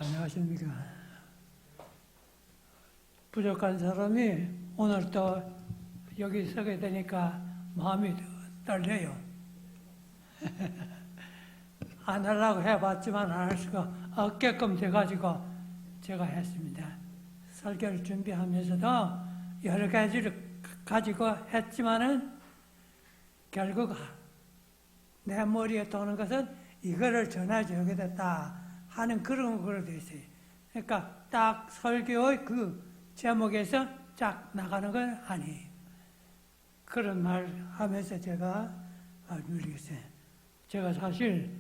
안녕하십니까. 부족한 사람이 오늘 또 여기 서게 되니까 마음이 떨려요. 안 하려고 해봤지만 안 할 수가 없게끔 돼가지고 제가 했습니다. 설교를 준비하면서도 여러 가지를 가지고 했지만은 결국 내 머리에 도는 것은 이거를 전하지 여기다 딱 하는 그런 걸로 되어 있어요. 그러니까 딱 설교의 그 제목에서 쫙 나가는 건 아니에요. 그런 말 하면서 제가 누리겠어요. 제가 사실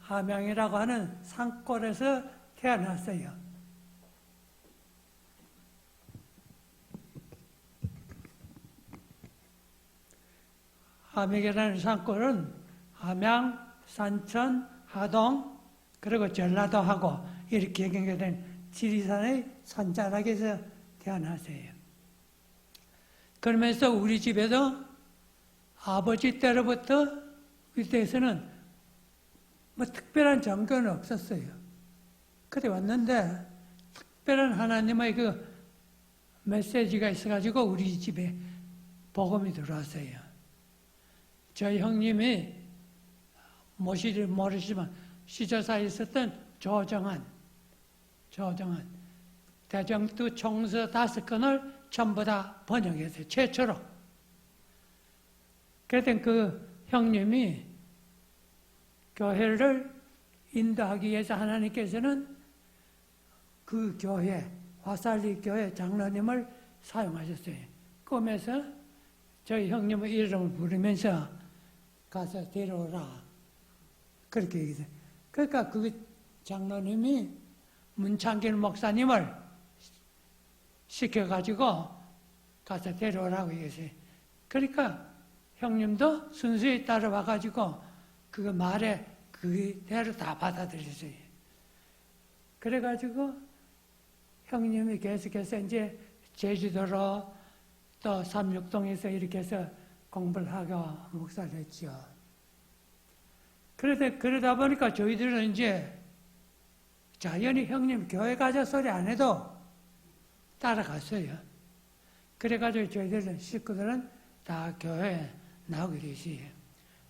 함양이라고 하는 산골에서 태어났어요. 함양이라는 산골은 함양, 산천, 하동, 그리고 전라도하고 이렇게 연결된 지리산의 산자락에서 태어났어요. 그러면서 우리 집에도 아버지 때로부터 그때에서는 뭐 특별한 종교는 없었어요. 그래 왔는데 특별한 하나님의 그 메시지가 있어가지고 우리 집에 복음이 들어왔어요. 저희 형님이 모르시지만 시조사에 있었던 조정한 대정도 총서 5권을 전부 다 번역했어요. 최초로. 그랬더니 그 형님이 교회를 인도하기 위해서 하나님께서는 그 교회, 화살리 교회 장로님을 사용하셨어요. 꿈에서 저희 형님의 이름을 부르면서 가서 데려오라. 그렇게 얘기했어요. 그러니까 그 장로님이 문창길 목사님을 시켜가지고 가서 데려오라고 얘기했어요. 그러니까 형님도 순수히 따라와가지고 그 말에 그대로 다 받아들였어요. 그래가지고 형님이 계속해서 이제 제주도로 또 삼육동에서 이렇게 해서 공부를 하고 목사를 했죠. 그러다 보니까 저희들은 이제 자연히 형님 교회 가자 소리 안 해도 따라갔어요. 그래가지고 저희들은 식구들은 다 교회에 나오게 됐어요.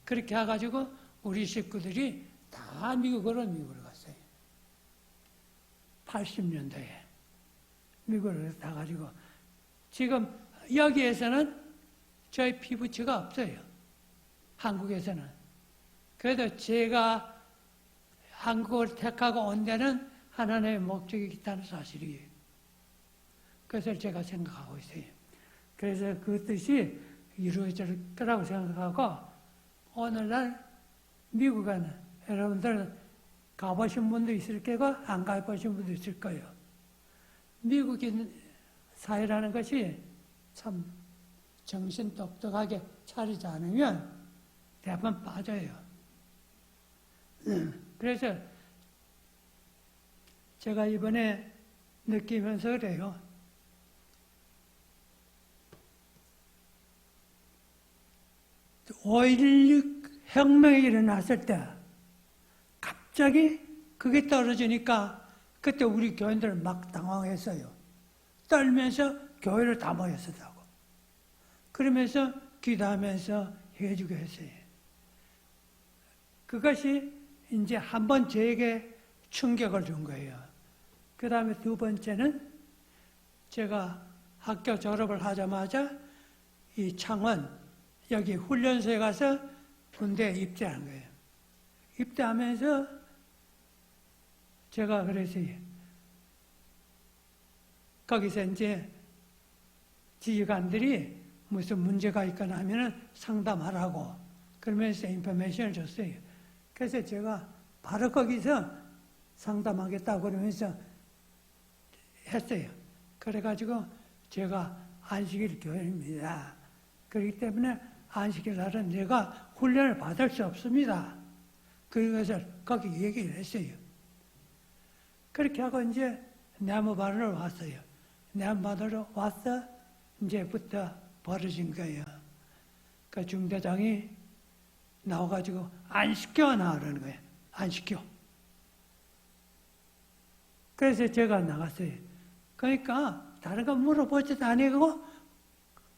그렇게 해가지고 우리 식구들이 다 미국으로 갔어요. 80년도에 미국으로 다 가지고 지금 여기에서는 저희 피부치가 없어요. 한국에서는. 그래도 제가 한국을 택하고 온 데는 하나님의 목적이 있다는 사실이에요. 그것을 제가 생각하고 있어요. 그래서 그 뜻이 이루어질 거라고 생각하고 오늘날 미국에는 여러분들 가보신 분도 있을 거고 안 가보신 분도 있을 거예요. 미국인 사회라는 것이 참 정신 똑똑하게 차리지 않으면 대부분 빠져요. 그래서 제가 이번에 느끼면서 그래요. 5.16 혁명이 일어났을 때 갑자기 그게 떨어지니까 그때 우리 교인들 막 당황했어요. 떨면서 교회를 다 모였었다고. 그러면서 기도하면서 해주게 했어요. 그것이 이제 한번 저에게 충격을 준 거예요. 그 다음에 두 번째는 제가 학교 졸업을 하자마자 이 창원 여기 훈련소에 가서 군대에 입대한 거예요. 입대하면서 제가 그랬어요. 거기서 이제 지휘관들이 무슨 문제가 있거나 하면은 상담하라고 그러면서 인포메이션을 줬어요. 그래서 제가 바로 거기서 상담하겠다고 그러면서 했어요. 그래가지고 제가 안식일 교회입니다. 그렇기 때문에 안식일 날은 내가 훈련을 받을 수 없습니다. 그것을 거기 얘기를 했어요. 그렇게 하고 이제 내무반으로 왔어요. 내무반으로 와서 이제부터 벌어진 거예요. 그 중대장이 나와가지고 안 시켜 나오라는 거예요. 안 시켜. 그래서 제가 나갔어요. 그러니까 다른 거 물어보지도 아니고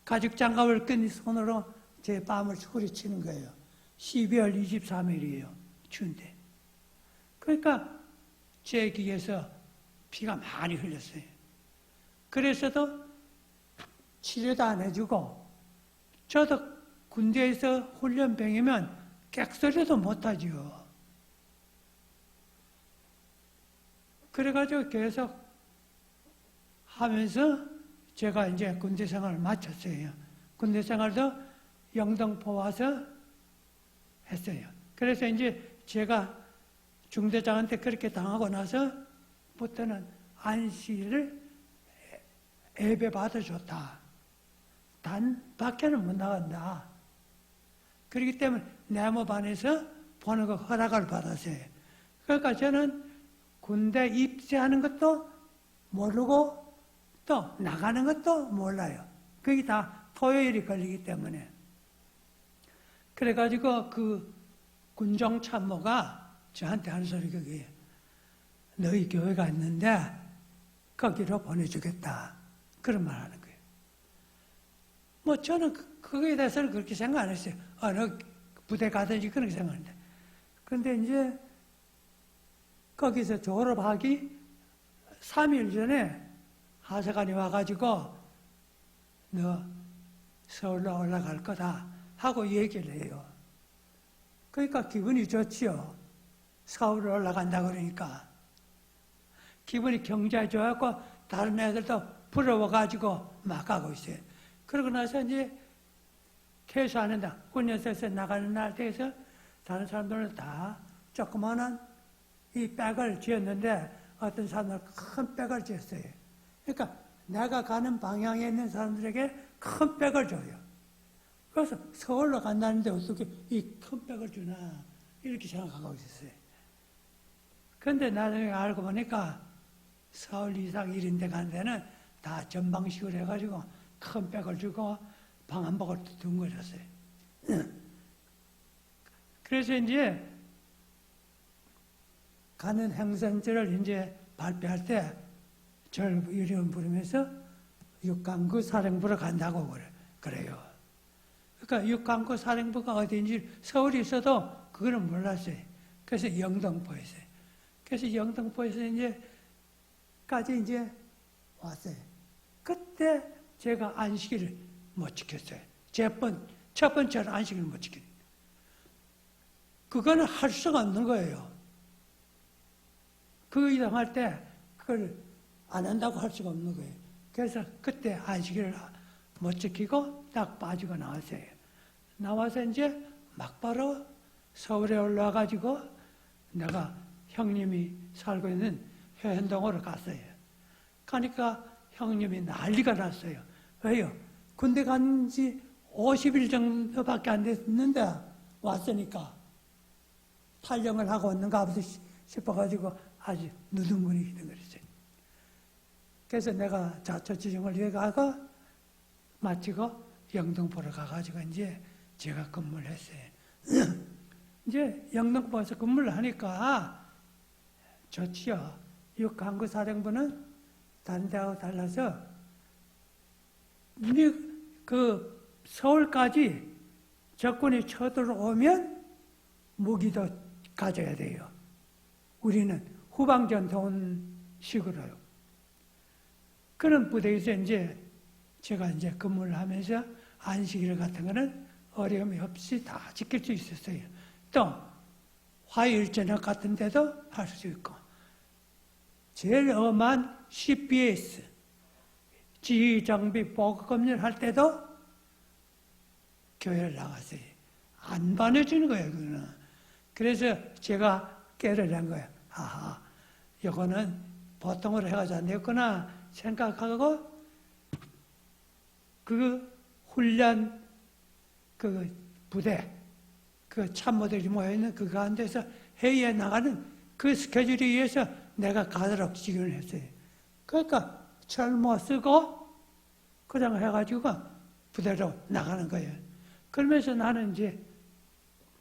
가죽 장갑을 끈 손으로 제 뺨을 소리치는 거예요. 12월 23일이에요. 추운데. 그러니까 제 귀에서 피가 많이 흘렸어요. 그래서도 치료도 안 해주고 저도 군대에서 훈련병이면 객소리도 못하지요. 그래가지고 계속 하면서 제가 이제 군대 생활을 마쳤어요. 군대 생활도 영등포 와서 했어요. 그래서 이제 제가 중대장한테 그렇게 당하고 나서부터는 안식일을 예배 받아줬다. 단 밖에는 못 나간다. 그렇기 때문에 내무반에서 보는 거 허락을 받았어요. 그러니까 저는 군대 입대하는 것도 모르고 또 나가는 것도 몰라요. 그게 다 토요일이 걸리기 때문에. 그래가지고 그 군종 참모가 저한테 하는 소리 그게 너희 교회가 있는데 거기로 보내주겠다. 그런 말 하는 거예요. 뭐 저는 그거에 대해서는 그렇게 생각 안 했어요. 어느 부대 가든지 그렇게 생각하는데. 그런데 이제 거기서 졸업하기 3일 전에 하사관이 와가지고 너 서울로 올라갈 거다 하고 얘기를 해요. 그러니까 기분이 좋지요. 서울로 올라간다 그러니까. 기분이 굉장히 좋았고 다른 애들도 부러워가지고 막 가고 있어요. 그러고 나서 이제 퇴소하는다. 군에서 나가는 날 돼서 다른 사람들은 다 조그마한 이 백을 지었는데 어떤 사람들은 큰 백을 지었어요. 그러니까 내가 가는 방향에 있는 사람들에게 큰 백을 줘요. 그래서 서울로 간다는데 어떻게 이 큰 백을 주나 이렇게 생각하고 있었어요. 그런데 나중에 알고 보니까 서울 이상 1인데 간 데는 다 전방식으로 해가지고 큰 백을 주고 방한복을 둥거렸어요. 그래서 이제 가는 행선지를 이제 발표할 때 절 이름 부르면서 육강구 사령부로 간다고 그래요. 그러니까 육강구 사령부가 어디인지 서울에 있어도 그거는 몰랐어요. 그래서 영등포였어요. 그래서 영등포에서 이제까지 이제 왔어요. 그때 제가 안식일을 못 지켰어요. 첫 번째로 안식일을 못 지켰어요. 그거는 할 수가 없는 거예요. 그 이동할 때 그걸 안 한다고 할 수가 없는 거예요. 그래서 그때 안식일을 못 지키고 딱 빠지고 나왔어요. 나와서 이제 막바로 서울에 올라와가지고 내가 형님이 살고 있는 효현동으로 갔어요. 가니까 형님이 난리가 났어요. 왜요? 군대 간 지 50일 정도밖에 안 됐는데 왔으니까 탈영을 하고 왔는가 보다 싶어가지고 아주 누둥근이 그랬어요. 그래서 내가 자초지종을 위해 가고 마치고 영등포로 가가지고 이제 제가 근무를 했어요. 이제 영등포에서 근무를 하니까 좋지요. 육강구 사령부는 다른 데하고 달라서 그 서울까지 적군이 쳐들어오면 무기도 가져야 돼요. 우리는 후방전통식으로요. 그런 부대에서 이제 제가 이제 근무를 하면서 안식일 같은 거는 어려움이 없이 다 지킬 수 있었어요. 또 화요일 저녁 같은 데도 할 수 있고 제일 엄한 CPS 지휘장비 보급검열 할 때도 교회를 나갔어요. 안 반해주는 거예요. 그거는. 그래서 제가 깨를 낸 거예요. 아하, 이거는 보통으로 해가지고 안 되겠구나 생각하고 그 훈련 그 부대 그 참모들이 모여있는 그 가운데서 회의에 나가는 그 스케줄에 의해서 내가 가도록 지원을 했어요. 그러니까 철모 쓰고 그냥 해가지고 부대로 나가는 거예요. 그러면서 나는 이제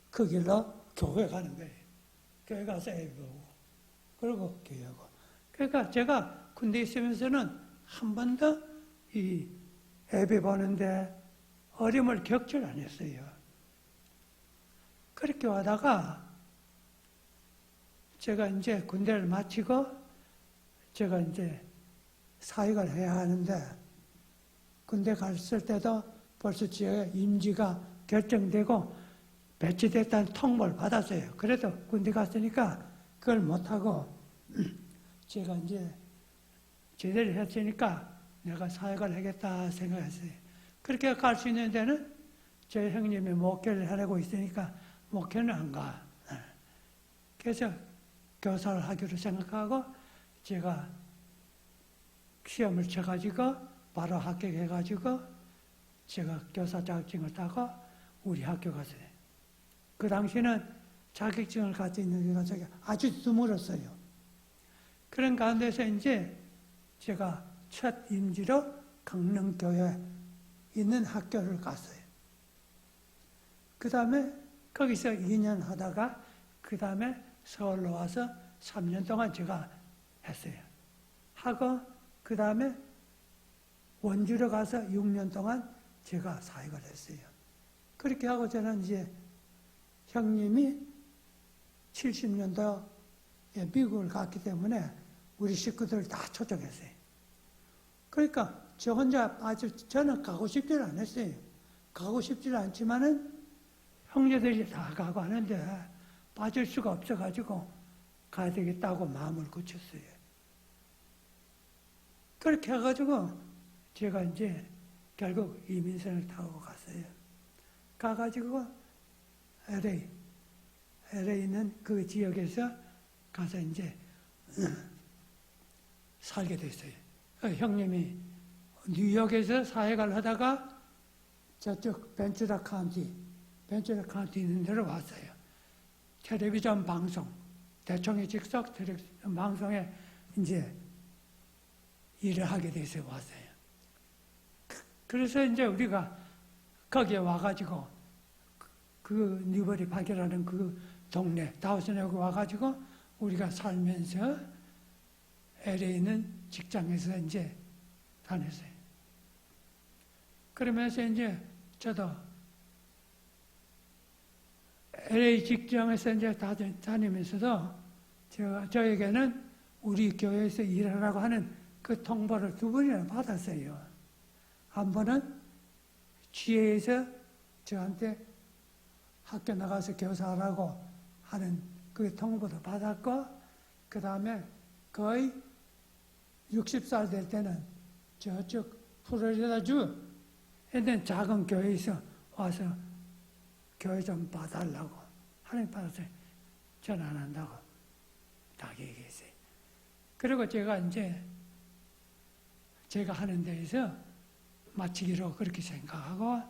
그 길로 교회 가는 거예요. 교회 가서 예배하고 그리고 교회하고 그러니까 제가 군대 있으면서는 한 번도 이 예배 보는데 어려움을 겪질 않았어요. 그렇게 하다가 제가 이제 군대를 마치고 제가 이제 사역을 해야 하는데 군대 갔을 때도 벌써 제 임지가 결정되고 배치됐다는 통보를 받았어요. 그래도 군대 갔으니까 그걸 못하고 제가 이제 제대로 했으니까 내가 사역을 하겠다 생각했어요. 그렇게 갈 수 있는 데는 제 형님이 목회를 하려고 있으니까 목회는 안 가. 그래서 교사를 하기로 생각하고 제가 시험을 쳐가지고 바로 합격해가지고 제가 교사 자격증을 따고 우리 학교 갔어요. 그 당시에는 자격증을 가지고 있는 교사가 아주 드물었어요. 그런 가운데서 이제 제가 첫 임지로 강릉교회에 있는 학교를 갔어요. 그 다음에 거기서 2년 하다가 그 다음에 서울로 와서 3년 동안 제가 했어요. 하고 그 다음에 원주로 가서 6년 동안 제가 사역을 했어요. 그렇게 하고 저는 이제 형님이 70년도에 미국을 갔기 때문에 우리 식구들을 다 초청했어요. 그러니까 저 혼자 저는 가고 싶지는 않았어요. 가고 싶지는 않지만은 형제들이 다 가고 하는데 빠질 수가 없어가지고 가야 되겠다고 마음을 굳혔어요. 그렇게 해가지고 제가 이제 결국 이민선을 타고 갔어요. 가가지고 LA 있는 그 지역에서 가서 이제 살게 됐어요. 형님이 뉴욕에서 사역을 하다가 저쪽 벤츄라 카운티 있는 데로 왔어요. 텔레비전 방송, 대청의 직속 텔레비전 방송에 이제 일을 하게 돼서 왔어요. 그래서 이제 우리가 거기에 와가지고 그 뉴버리 파크라는 그 동네 다우슨에 와가지고 우리가 살면서 LA에 있는 직장에서 이제 다녔어요. 그러면서 이제 저도 LA 직장에서 이제 다니면서도 저에게는 우리 교회에서 일하라고 하는 그 통보를 2번이나 받았어요. 한 번은 지혜에서 저한테 학교 나가서 교사하라고 하는 그 통보도 받았고, 그 다음에 거의 60살 될 때는 저쪽 플로리다주 있는 작은 교회에서 와서 교회 좀 봐달라고 하나님 받았어요. 전 안 한다고 딱 얘기했어요. 그리고 제가 이제 제가 하는 데에서 마치기로 그렇게 생각하고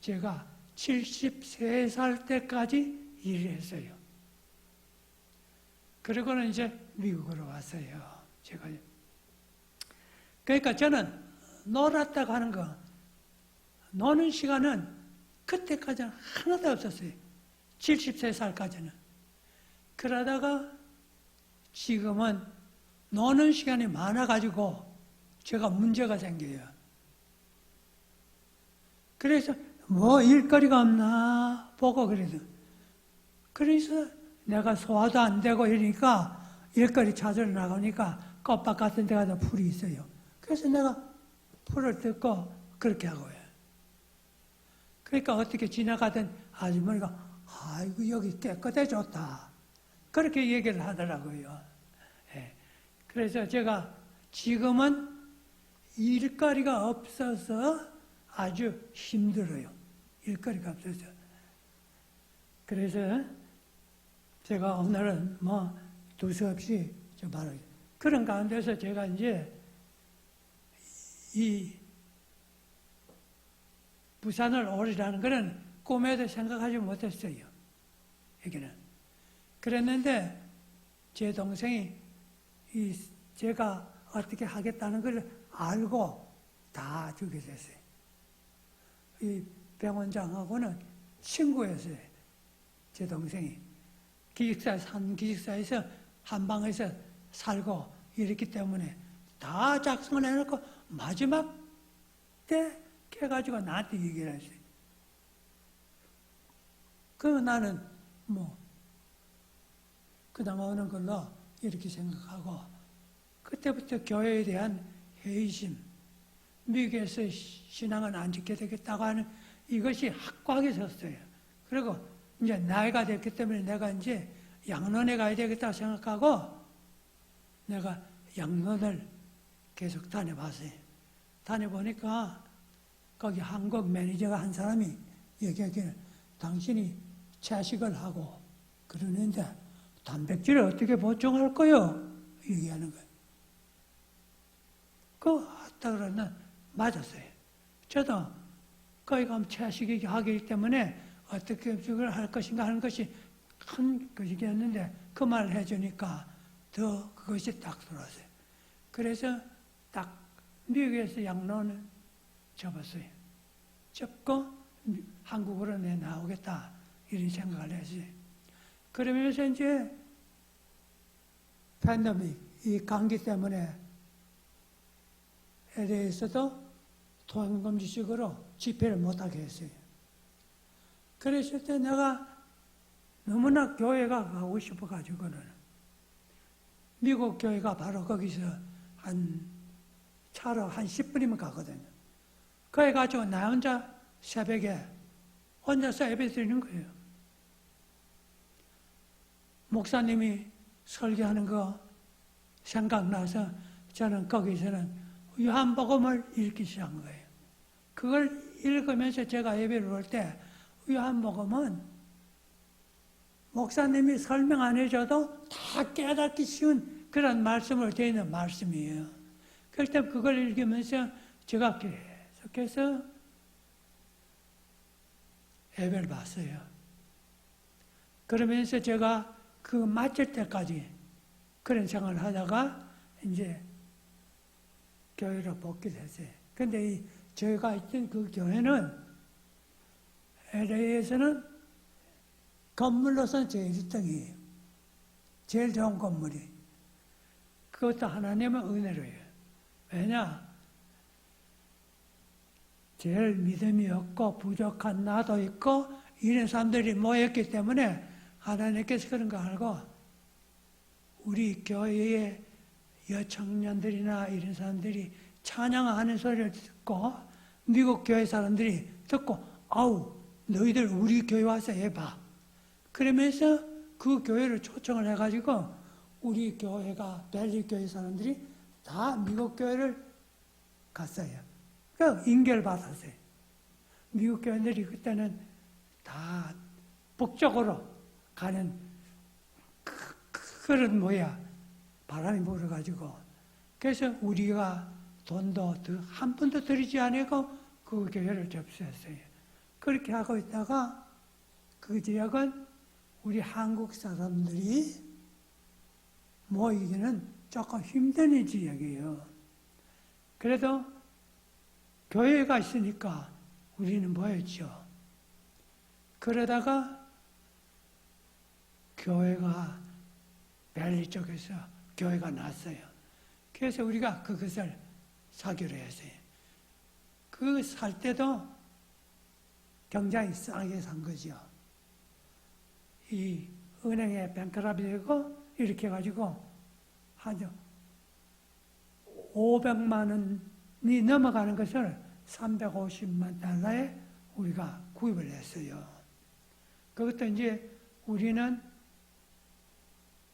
제가 73살 때까지 일을 했어요. 그리고는 이제 미국으로 왔어요. 제가. 그러니까 저는 놀았다고 하는 거, 노는 시간은 그때까지는 하나도 없었어요. 73살까지는. 그러다가 지금은 노는 시간이 많아가지고 제가 문제가 생겨요. 그래서 뭐 일거리가 없나 보고 그래서 내가 소화도 안 되고 이러니까 일거리 찾으러 나가니까 꽃밭 같은 데 가서 풀이 있어요. 그래서 내가 풀을 뜯고 그렇게 하고요. 그러니까 어떻게 지나가던 아주머니가 아이고 여기 깨끗해졌다. 그렇게 얘기를 하더라고요. 예. 그래서 제가 지금은 일거리가 없어서 아주 힘들어요. 일거리가 없어서. 그래서 제가 오늘은 뭐 두서없이 바로 그런 가운데서 제가 이제 이 부산을 오리라는 것은 꿈에도 생각하지 못했어요. 여기는. 그랬는데 제 동생이 제가 어떻게 하겠다는 걸 알고 다 주게 됐어요. 이 병원장하고는 친구였어요. 제 동생이. 기숙사에서 한 방에서 살고 이랬기 때문에 다 작성을 해놓고 마지막 때 해가지고 나한테 얘기를 했어요. 그러면 나는 그다음 오는 걸로 이렇게 생각하고 그때부터 교회에 대한 회의심, 미국에서 신앙은 안 지켜야 되겠다고 하는 이것이 확고하게 섰어요. 그리고 이제 나이가 됐기 때문에 내가 이제 양론에 가야 되겠다고 생각하고 내가 양론을 계속 다녀봤어요. 다녀보니까 거기 한국 매니저가 한 사람이 얘기하기를 당신이 채식을 하고 그러는데 단백질을 어떻게 보충할 거요? 얘기하는 거예요. 하다 그러면 맞았어요. 저도 거기 가면 채식이 하기 때문에 어떻게 음식을 할 것인가 하는 것이 큰 것이겠는데 그 말을 해주니까 더 그것이 딱 들어왔어요. 그래서 딱 미국에서 양론을 접었어요. 접고 한국으로 내 나오겠다 이런 생각을 했어요. 그러면서 이제 팬데믹, 이 감기 때문에 LA에서도 통행금지식으로 집회를 못하게 했어요. 그랬을 때 내가 너무나 교회가 가고 싶어가지고는 미국 교회가 바로 거기서 차로 한 10분이면 가거든요. 거기 가지고 나 혼자 새벽에 혼자서 예배 드리는 거예요. 목사님이 설교하는 거 생각나서 저는 거기서는 요한복음을 읽기 시작한 거예요. 그걸 읽으면서 제가 예배를 올 때 요한복음은 목사님이 설명 안 해줘도 다 깨닫기 쉬운 그런 말씀으로 되어 있는 말씀이에요. 그럴 때 그걸 읽으면서 제가 계속해서 예배를 봤어요. 그러면서 제가 그 마칠 때까지 그런 생활을 하다가 이제 교회로 복귀했어요. 근데 저희가 있던 그 교회는 LA에서는 건물로서는 제일 1등이에요. 제일 좋은 건물이. 그것도 하나님의 은혜로예요. 왜냐? 제일 믿음이 없고 부족한 나도 있고 이런 사람들이 모였기 때문에 하나님께서 그런 거 알고 우리 교회의 여청년들이나 이런 사람들이 찬양하는 소리를 듣고 미국 교회 사람들이 듣고 아우 너희들 우리 교회 와서 해봐. 그러면서 그 교회를 초청을 해가지고 우리 교회가 벨리 교회 사람들이 다 미국 교회를 갔어요. 그 인결받았어요. 미국 교회들이 그때는 다 북쪽으로 가는 그런 바람이 불어가지고 그래서 우리가 돈도 한 푼도 들이지 않고 그 교회를 접수했어요. 그렇게 하고 있다가 그 지역은 우리 한국 사람들이 모이기는 조금 힘든 지역이에요. 그래도 교회가 있으니까 우리는 모였죠. 그러다가 교회가 벨리 쪽에서 교회가 났어요. 그래서 우리가 그것을 사기로 했어요. 그 살 때도 굉장히 싸게 산 거죠. 이 은행에 뱅크랍이 되고 이렇게 해가지고 한 500만 원이 넘어가는 것을 350만 달러에 우리가 구입을 했어요. 그것도 이제 우리는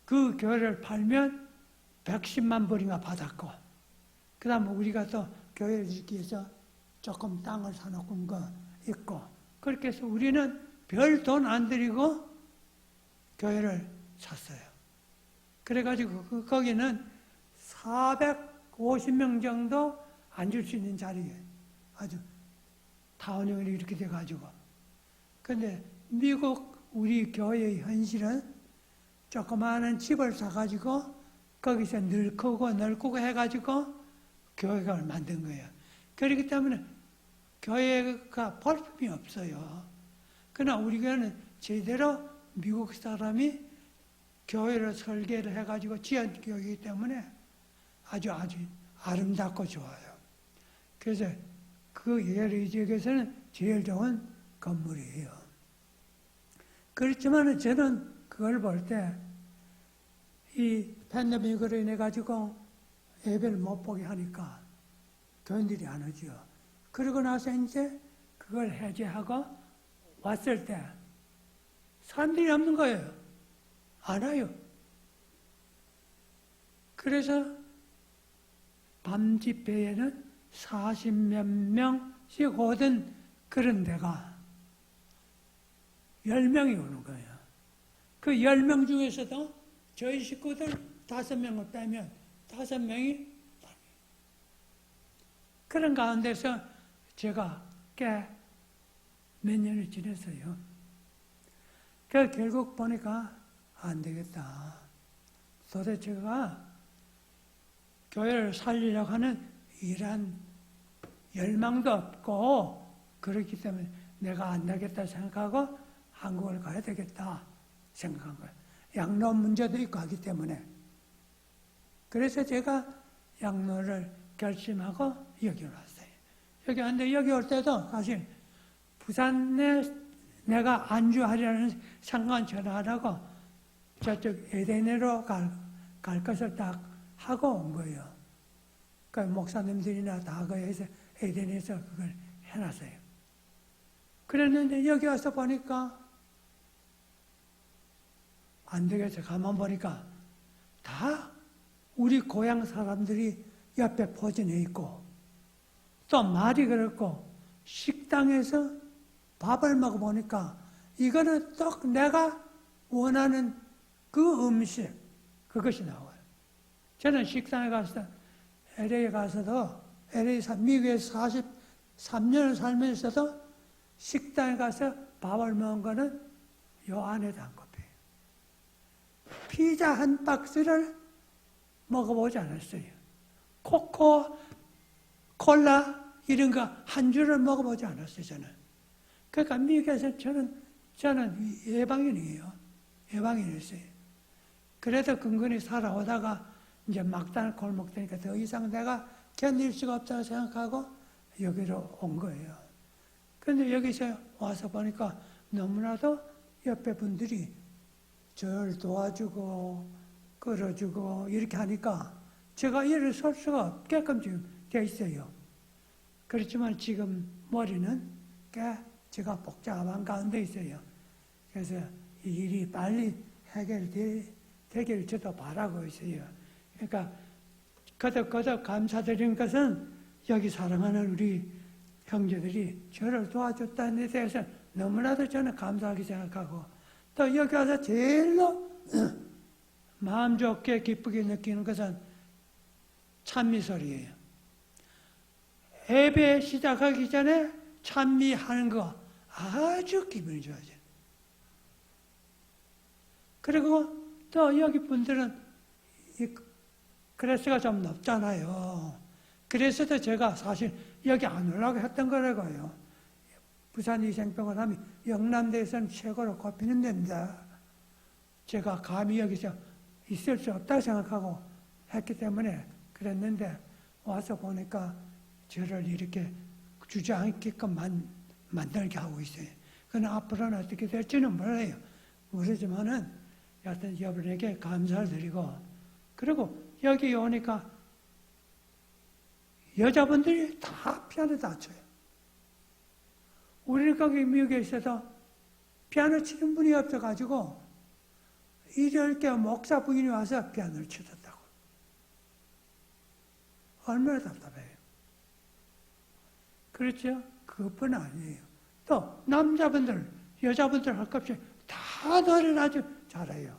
그 교회를 팔면 110만 불인가 받았고 그 다음에 우리가 또 교회를 짓기 위해서 조금 땅을 사놓은 거 있고 그렇게 해서 우리는 별 돈 안 들이고 교회를 샀어요. 그래가지고 거기는 450명 정도 앉을 수 있는 자리에 아주 타원형이 이렇게 돼가지고 근데 미국 우리 교회의 현실은 조그마한 집을 사가지고 거기서 늙고 해가지고 교회가 만든 거예요. 그렇기 때문에 교회가 볼품이 없어요. 그러나 우리 교회는 제대로 미국 사람이 교회를 설계를 해가지고 지은 교회이기 때문에 아주 아름답고 좋아요. 그래서 그 예를 지역에서는 제일 좋은 건물이에요. 그렇지만 저는 그걸 볼 때 이 팬데믹으로 인해 가지고 예배를 못 보게 하니까 교인들이 안 오죠. 그러고 나서 이제 그걸 해제하고 왔을 때 사람들이 없는 거예요. 안 와요. 그래서 밤 집회에는 40몇 명씩 오던 그런 데가 10명이 오는 거예요. 그 10명 중에서도 저희 식구들 5명을 빼면 5명이 그런 가운데서 제가 꽤 몇 년을 지냈어요. 그 결국 보니까 안 되겠다. 도대체가 교회를 살리려고 하는 이런 열망도 없고 그렇기 때문에 내가 안 되겠다 생각하고 한국을 가야 되겠다 생각한 거예요. 양로 문제도 있고 하기 때문에. 그래서 제가 양로를 결심하고 여기 왔어요. 여기 왔는데 여기 올 때도 사실 부산에 내가 안주하려는 상관 전화 안 하고 저쪽 에덴으로 갈 것을 딱 하고 온 거예요. 그 목사님들이나 다 거기서 에덴에서 그걸 해놨어요. 그랬는데 여기 와서 보니까 안 되겠어. 가만 보니까 다 우리 고향 사람들이 옆에 포진해 있고 또 말이 그렇고 식당에서 밥을 먹어보니까 이거는 딱 내가 원하는 그 음식 그것이 나와요. 저는 식당에 가서 LA에 가서도 미국에서 43년을 살면서도 식당에 가서 밥을 먹은 거는 요 안에도 한 컵이에요. 피자 한 박스를 먹어보지 않았어요. 콜라 이런 거 한 줄을 먹어보지 않았어요. 저는. 그러니까 미국에서 저는 예방인이에요. 예방인이었어요. 그래도 근근히 살아오다가 이제 막다른 골목 되니까 더 이상 내가 견딜 수가 없다고 생각하고 여기로 온 거예요. 그런데 여기서 와서 보니까 너무나도 옆에 분들이 저를 도와주고 끌어주고 이렇게 하니까 제가 일어설 수가 없게끔 지금 돼 있어요. 그렇지만 지금 머리는 꽤 제가 복잡한 가운데 있어요. 그래서 이 일이 빨리 해결되기를 저도 바라고 있어요. 그러니까 거듭 감사드리는 것은 여기 사랑하는 우리 형제들이 저를 도와줬다는 데 대해서 너무나도 저는 감사하게 생각하고 또 여기 와서 제일로 마음 좋게 기쁘게 느끼는 것은 찬미소리예요. 예배 시작하기 전에 찬미하는 거 아주 기분이 좋아져요. 그리고 또 여기 분들은 이 그래서가 좀 높잖아요. 그래서도 제가 사실 여기 안 오려고 했던 거라고요. 부산 이생병원하면 영남대에서는 최고로 꼽히는 데입니다. 제가 감히 여기서 있을 수 없다고 생각하고 했기 때문에 그랬는데 와서 보니까 저를 이렇게 주저앉게끔 만들게 하고 있어요. 그건 앞으로는 어떻게 될지는 몰라요. 모르지만은 여하튼 여러분에게 감사를 드리고 그리고 여기 오니까 여자분들이 다 피아노 다 쳐요. 우리 거기 미국에 있어서 피아노 치는 분이 없어가지고 일요일께 목사 부인이 와서 피아노를 치셨다고. 얼마나 답답해요. 그렇죠? 그것뿐 아니에요. 또 남자분들, 여자분들 할 것 없이 다 노래를 아주 잘해요.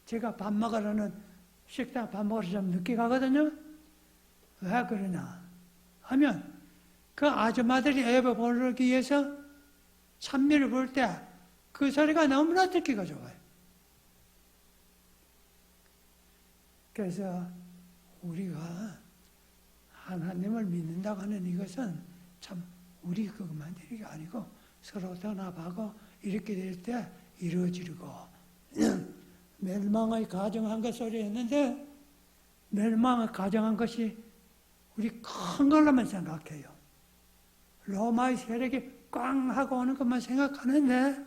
제가 밥 먹으러는 식당 밥 먹으러 좀 늦게 가거든요. 왜 그러나 하면 그 아줌마들이 예배 부르기 위해서 찬미를 부를 때 그 소리가 너무나 듣기가 좋아요. 그래서 우리가 하나님을 믿는다고 하는 이것은 참 우리 그것만 되는 게 아니고 서로 단합하고 이렇게 될 때 이루어지고 멸망의 가정한 것 소리 했는데 멸망을 가정한 것이 우리 큰 걸로만 생각해요. 로마의 세력이 꽝 하고 오는 것만 생각하는데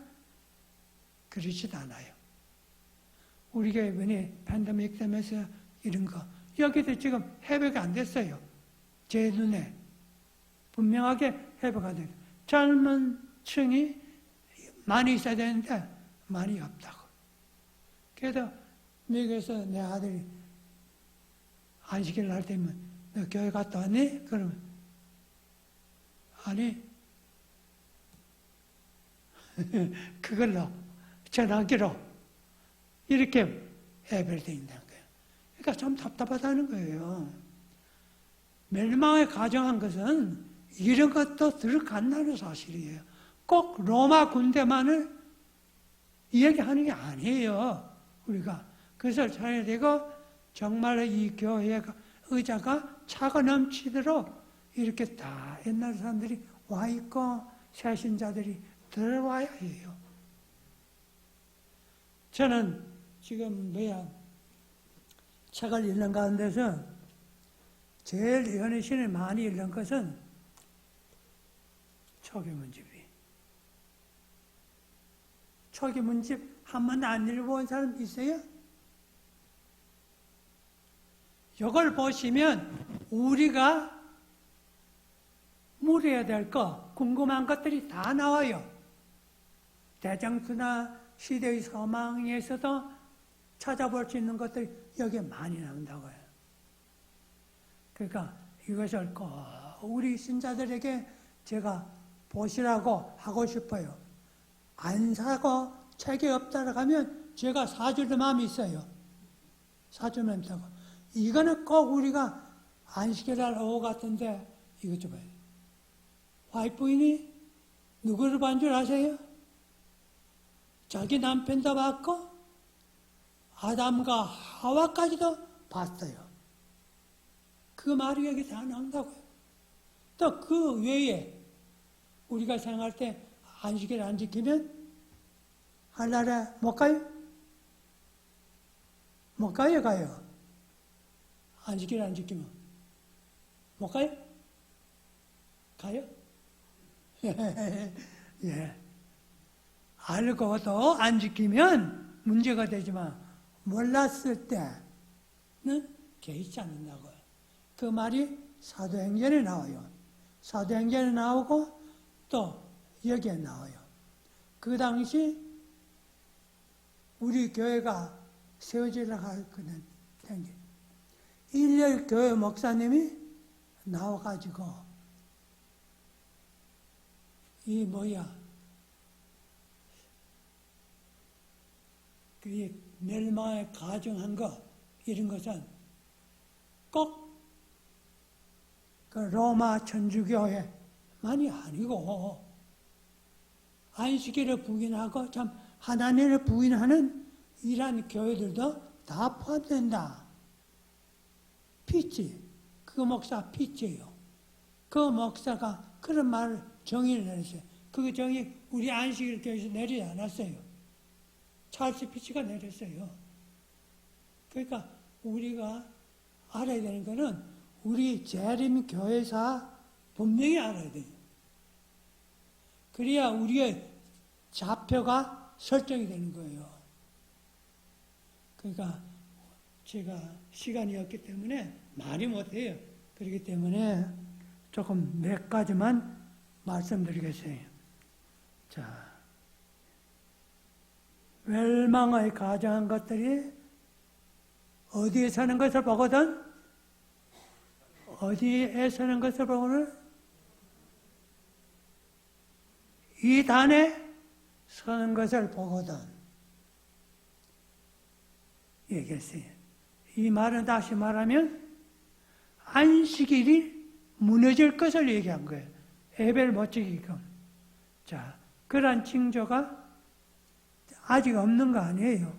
그렇지도 않아요. 우리가 이번에 팬데믹 때문에 이런 거 여기도 지금 회복이 안 됐어요. 제 눈에 분명하게 회복 안 돼요. 젊은 층이 많이 있어야 되는데 많이 없다고. 그래서 미국에서 내 아들이 안식일 날 되면 너 교회 갔다 왔니? 그러면 아니 그걸로 전화기로 이렇게 예배를 드린다는 거예요. 그러니까 좀 답답하다는 거예요. 멸망에 가정한 것은 이런 것도 들어간다는 사실이에요. 꼭 로마 군대만을 이야기하는 게 아니에요. 우리가 그것을 잘해야 되고 정말 이 교회가 의자가 차가 넘치도록 이렇게 다 옛날 사람들이 와 있고 새신자들이 들어와야 해요. 저는 지금 책을 읽는 가운데서 제일 연애신을 많이 읽는 것은 초기문집이. 초기문집 한 번도 안 읽어본 사람 있어요? 이걸 보시면 우리가 물어야 될 거, 궁금한 것들이 다 나와요. 대장수나 시대의 소망에서도 찾아볼 수 있는 것들이 여기에 많이 나온다고요. 그러니까 이것을 꼭 우리 신자들에게 제가 보시라고 하고 싶어요. 안 사고 책이 없다고 하면 제가 사줄 마음이 있어요. 사줄 마음이 있다고. 이거는 꼭 우리가 안식일날 오후 같은데 이것 좀 봐요. 와이프인이 누구를 본 줄 아세요? 자기 남편도 봤고 아담과 하와까지도 봤어요. 그 말이 여기 다 나온다고요. 또 그 외에 우리가 생각할 때 안식일 안 지키면 하늘나라 못 가요? 못 가요, 가요? 안식일 안 지키면 못 가요? 가요? 예. 알고도 안 지키면 문제가 되지만 몰랐을 때는 개의치 않는다고요. 그 말이 사도행전에 나와요. 사도행전에 나오고 또 여기에 나와요. 그 당시 우리 교회가 세워지려고 할 그는 생기. 일일 교회 목사님이 나와가지고 이 그 멸망에 가정한 것 이런 것은 꼭 그 로마 천주교회만이 아니고 안식일을 부인하고 참 하나님을 부인하는 이러한 교회들도 다 포함된다. 피치, 그 목사 피치예요. 그 목사가 그런 말을 정의를 내렸어요. 그 정의 우리 안식일 교회에서 내리지 않았어요. 찰스 피치가 내렸어요. 그러니까 우리가 알아야 되는 것은 우리 재림 교회사 분명히 알아야 돼요. 그래야 우리의 좌표가 설정이 되는 거예요. 그러니까 제가 시간이 없기 때문에 말이 못해요. 그렇기 때문에 조금 몇 가지만 말씀드리겠어요. 자, 멸망을 가정한 것들이 어디에 사는 것을 보거든? 어디에 사는 것을 보거든? 이 단에 서는 것을 보거든. 얘기했어요. 이 말은 다시 말하면 안식일이 무너질 것을 얘기한 거예요. 예배를 못 지키게끔. 자, 그러한 징조가 아직 없는 거 아니에요.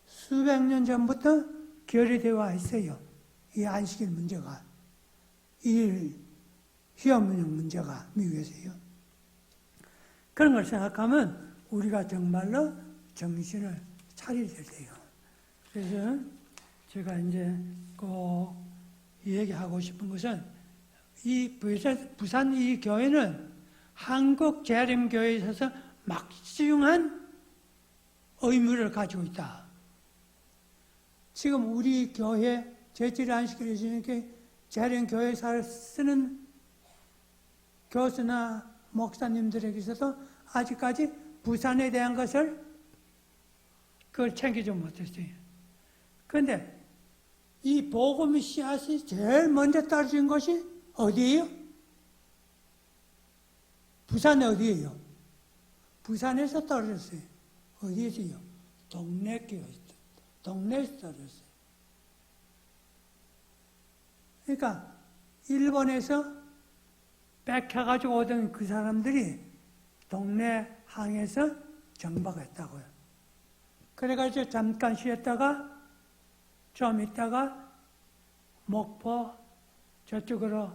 수백 년 전부터 결의되어 있어요. 이 안식일 문제가. 이 휴업문역 문제가 미국에서요. 그런 걸 생각하면 우리가 정말로 정신을 차려야 돼요. 그래서 제가 이제 꼭 얘기하고 싶은 것은 이 부산 이 교회는 한국 재림교회에 있어서 막중한 의무를 가지고 있다. 지금 우리 교회 제지를 안 시켜주니까 재림교회사를 쓰는 교수나 목사님들에게서도 아직까지 부산에 대한 것을 그걸 챙기지 못했어요. 그런데 이 복음의 씨앗이 제일 먼저 떨어진 것이 어디예요? 부산 어디예요? 부산에서 떨어졌어요. 어디에서요? 동네 교회에서. 동네에서 떨어졌어요. 그러니까 일본에서 뺏겨가지고 오던 그 사람들이 동네 항에서 정박했다고요. 그래가지고 잠깐 쉬었다가 좀 있다가 목포 저쪽으로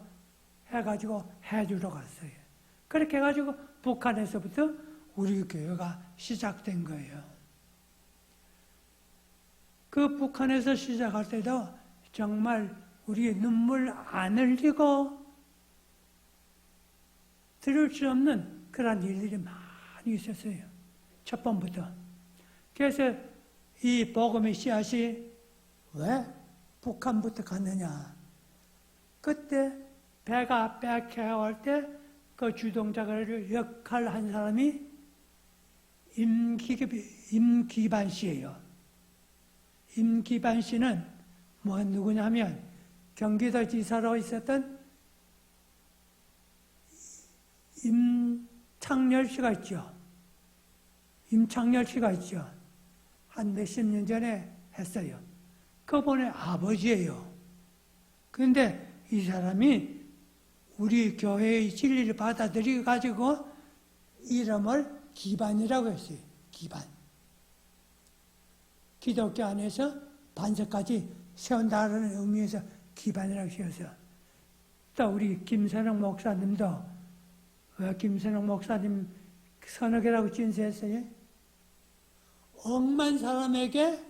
해가지고 해주러 갔어요. 그렇게 해가지고 북한에서부터 우리 교회가 시작된 거예요. 그 북한에서 시작할 때도 정말 우리의 눈물 안 흘리고 들을 수 없는 그런 일들이 많이 있었어요. 첫 번부터. 그래서 이 복음의 씨앗이 왜 북한부터 갔느냐. 그때 배가 빼앗겨올 때 그 주동자를 역할한 사람이 임기반 씨예요. 임기반 씨는 뭐 누구냐면 경기도지사로 있었던 임창열 씨가 있죠. 임창열 씨가 있죠. 한 몇십 년 전에 했어요. 그분의 아버지예요. 그런데 이 사람이 우리 교회의 진리를 받아들여 가지고 이름을 기반이라고 했어요. 기반. 기독교 안에서 반석까지 세운다는 의미에서 기반이라고 지었어요. 또 우리 김선영 목사님도 왜 김선영 목사님 서너 개라고 진수했어요? 억만 사람에게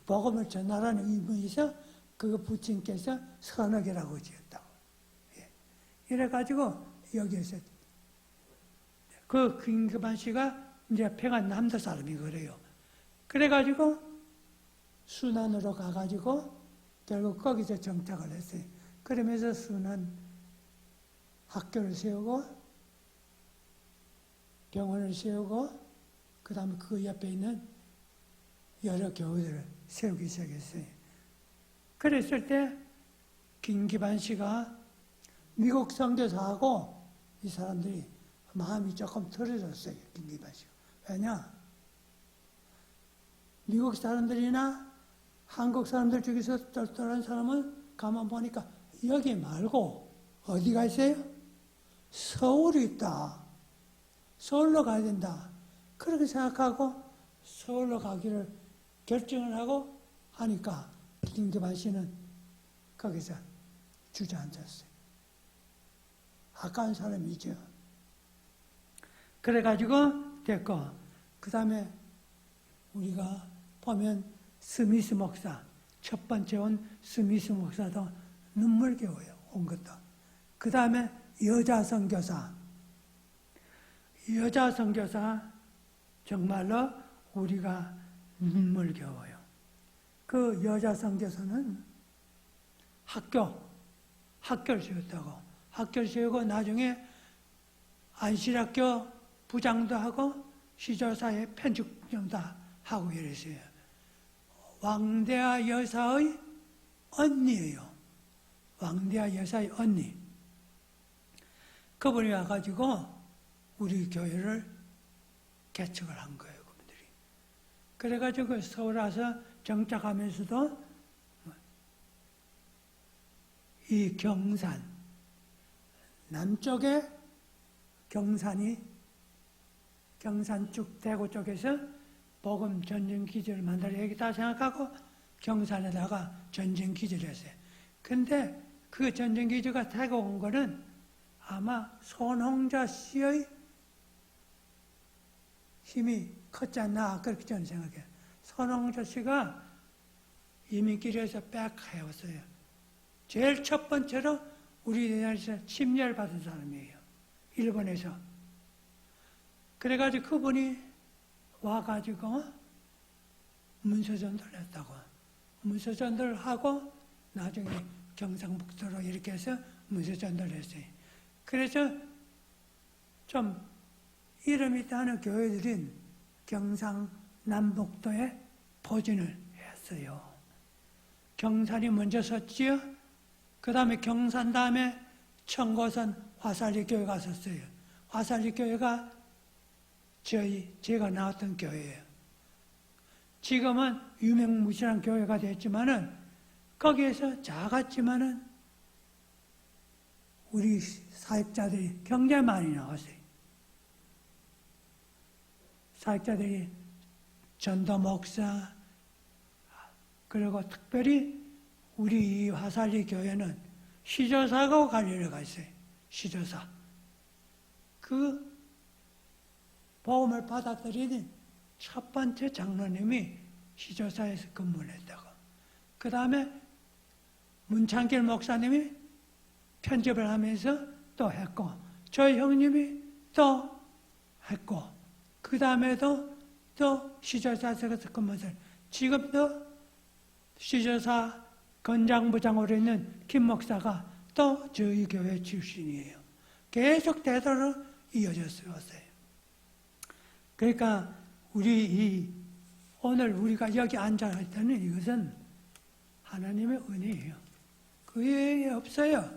복음을 전하라는 의미에서 그 부친께서 서너 개라고 지었다고. 이래가지고 여기에서 그 김기반 씨가 이제 폐가 남도 사람이 그래요. 그래가지고 순안으로 가가지고 결국 거기서 정착을 했어요. 그러면서 순안 학교를 세우고 병원을 세우고 그 다음에 그 옆에 있는 여러 교회들을 세우기 시작했어요. 그랬을 때 김기반 씨가 미국 선교사하고 이 사람들이 마음이 조금 틀어졌어요. 김기반 씨가. 왜냐? 미국 사람들이나 한국 사람들 중에서 똘똘한 사람은 가만 보니까 여기 말고 어디가 있어요? 서울이 있다. 서울로 가야 된다. 그렇게 생각하고 서울로 가기를 결정을 하고 하니까 김기반 씨는 거기서 주저앉았어요. 아까운 사람이죠. 그래가지고 됐고 그 다음에 우리가 보면 스미스 목사 첫 번째 온 스미스 목사도 눈물겨워요. 온 것도. 그 다음에 여자 선교사 정말로 우리가 눈물겨워요. 그 여자 선교사는 학교를 세웠다고. 학교를 세우고 나중에 안실학교 부장도 하고 시조사회 편집장도 하고 이랬어요. 왕대하 여사의 언니예요. 왕대하 여사의 언니. 그분이 와가지고 우리 교회를 개척을 한 거예요. 그분들이. 그래가지고 서울 와서 정착하면서도 이 경산, 남쪽에 경산 쪽 대구 쪽에서 복음 전쟁 기지를 만들어야겠다 생각하고 경산에다가 전쟁 기지를 했어요. 근데 그 전쟁 기지가 대구 온 거는 아마 손홍자 씨의 힘이 컸지 않나 그렇게 저는 생각해요. 손홍자 씨가 이민길에서 빽 해왔어요. 제일 첫 번째로 우리나라에서 침례를 받은 사람이에요. 일본에서. 그래가지고 그분이 와가지고 문서전도를 했다고. 문서전도를 하고 나중에 경상북도로 이렇게 해서 문서전도를 했어요. 그래서 좀 이름이 따는 교회들인 경상남북도에 포진을 했어요. 경산이 먼저 섰지요. 그 다음에 경산 다음에 청고선 화살리 교회가 섰어요. 화살리 교회가 제가 나왔던 교회예요. 지금은 유명무실한 교회가 됐지만은 거기에서 작았지만은 우리 사역자들이 굉장히 많이 나왔어요. 사역자들이 전도 목사, 그리고 특별히 우리 이 화살리 교회는 시조사하고 관련해가 있어요. 시조사. 그 복음을 받아들이는 첫 번째 장로님이 시조사에서 근무를 했다고. 그 다음에 문창길 목사님이 편집을 하면서 또 했고, 저희 형님이 또 했고, 그 다음에도 또 시조사에서 근무했어요. 지금도 시조사 건장부장으로 있는 김 목사가 또 저희 교회 출신이에요. 계속 대대로 이어졌어요. 그러니까 오늘 우리가 여기 앉아 있다는 이것은 하나님의 은혜예요. 그 외에 없어요.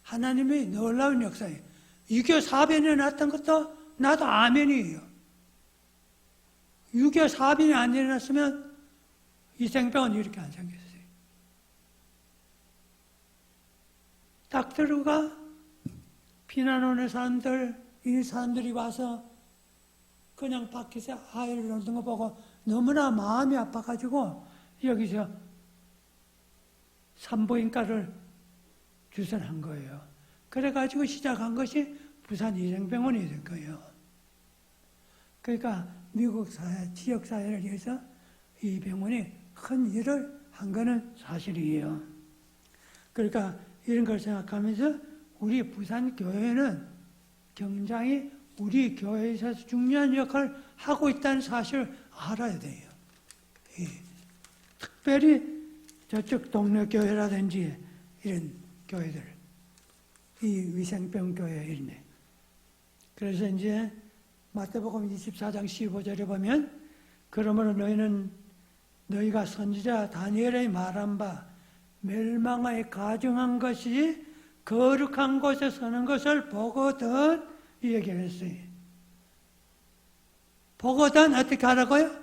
하나님의 놀라운 역사예요. 유교 4변이 났던 것도 나도 아멘이에요. 유교 4변이 안 일어났으면 이 생병은 이렇게 안 생겼어요. 딱 들어가 피난 오는 사람들, 이 사람들이 와서 그냥 밖에서 아이를 놀던 거 보고 너무나 마음이 아파가지고 여기서 산부인과를 주선한 거예요. 그래가지고 시작한 것이 부산 이생병원이 된 거예요. 그러니까 미국 사회, 지역사회를 위해서 이 병원이 큰 일을 한 거는 사실이에요. 그러니까 이런 걸 생각하면서 우리 부산 교회는 굉장히 우리 교회에서 중요한 역할을 하고 있다는 사실을 알아야 돼요. 특별히 저쪽 동네 교회라든지 이런 교회들, 이 위생병 교회 이런데. 그래서 이제 마태복음 24장 15절에 보면 그러므로 너희가 선지자 다니엘의 말한 바 멸망에 가증한 것이 거룩한 곳에 서는 것을 보거든 이 얘기를 했어요. 보거든 어떻게 하라고요?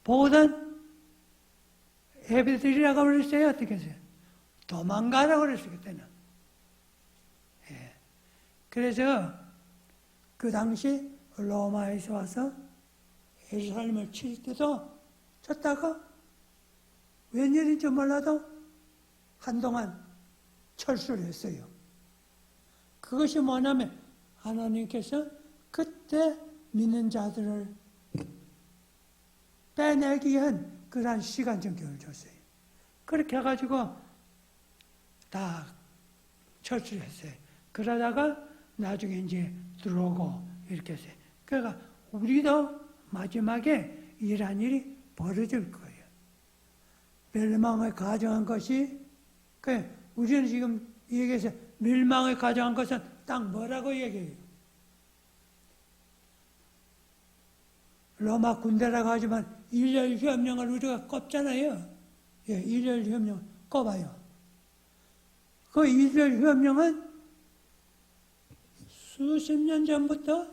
보거든 예배드리라고 그랬어요? 어떻게 했어요? 도망가라고 그랬어요 그때는. 예. 그래서 그 당시 로마에서 와서 예루살렘을 칠 때도 쳤다가 웬일인지 몰라도 한동안 철수를 했어요. 그것이 뭐냐면 하나님께서 그때 믿는 자들을 빼내기 위한 그러한 시간 정경을 줬어요. 그렇게 해가지고 다 철수를 했어요. 그러다가 나중에 이제 들어오고 이렇게 했어요. 그러니까 우리도 마지막에 이러한 일이 벌어질 거예요. 멸망을 가정한 것이, 우리는 지금 얘기해서 멸망을 가정한 것은 딱 뭐라고 얘기해요? 로마 군대라고 하지만 일렬 협령을 우리가 꼽잖아요. 예, 일렬 협령 꼽아요. 그 일렬 협령은 수십 년 전부터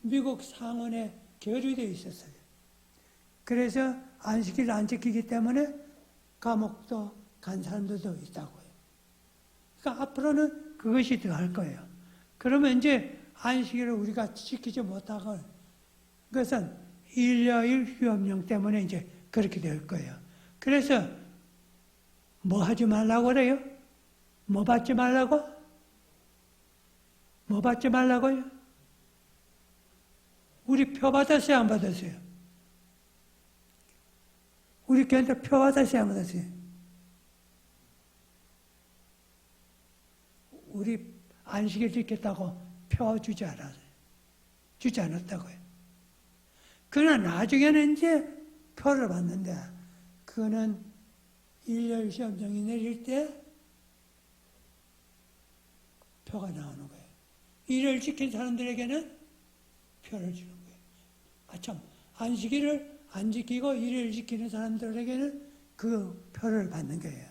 미국 상원에 결의되어 있었어요. 그래서 안식일을 안 지키기 때문에 감옥도 간 사람들도 있다고요. 그러니까 앞으로는 그것이 더 할 거예요. 그러면 이제 안식일을 우리가 지키지 못하고 그것은 일요일 휴업령 때문에 이제 그렇게 될 거예요. 그래서 뭐 하지 말라고 그래요? 뭐 받지 말라고? 뭐 받지 말라고요? 우리 표 받았어요? 안 받았어요? 우리 교회한테 표 받았어요, 안 받았어요? 우리 안식일 지켰다고 표 주지 않았어요. 주지 않았다고요. 그러나 나중에는 이제 표를 받는데, 그거는 일열 시험정이 내릴 때 표가 나오는 거예요. 일을 지킨 사람들에게는 표를 주는 거예요. 참, 안식일을 안 지키고 일을 지키는 사람들에게는 그 표를 받는 거예요.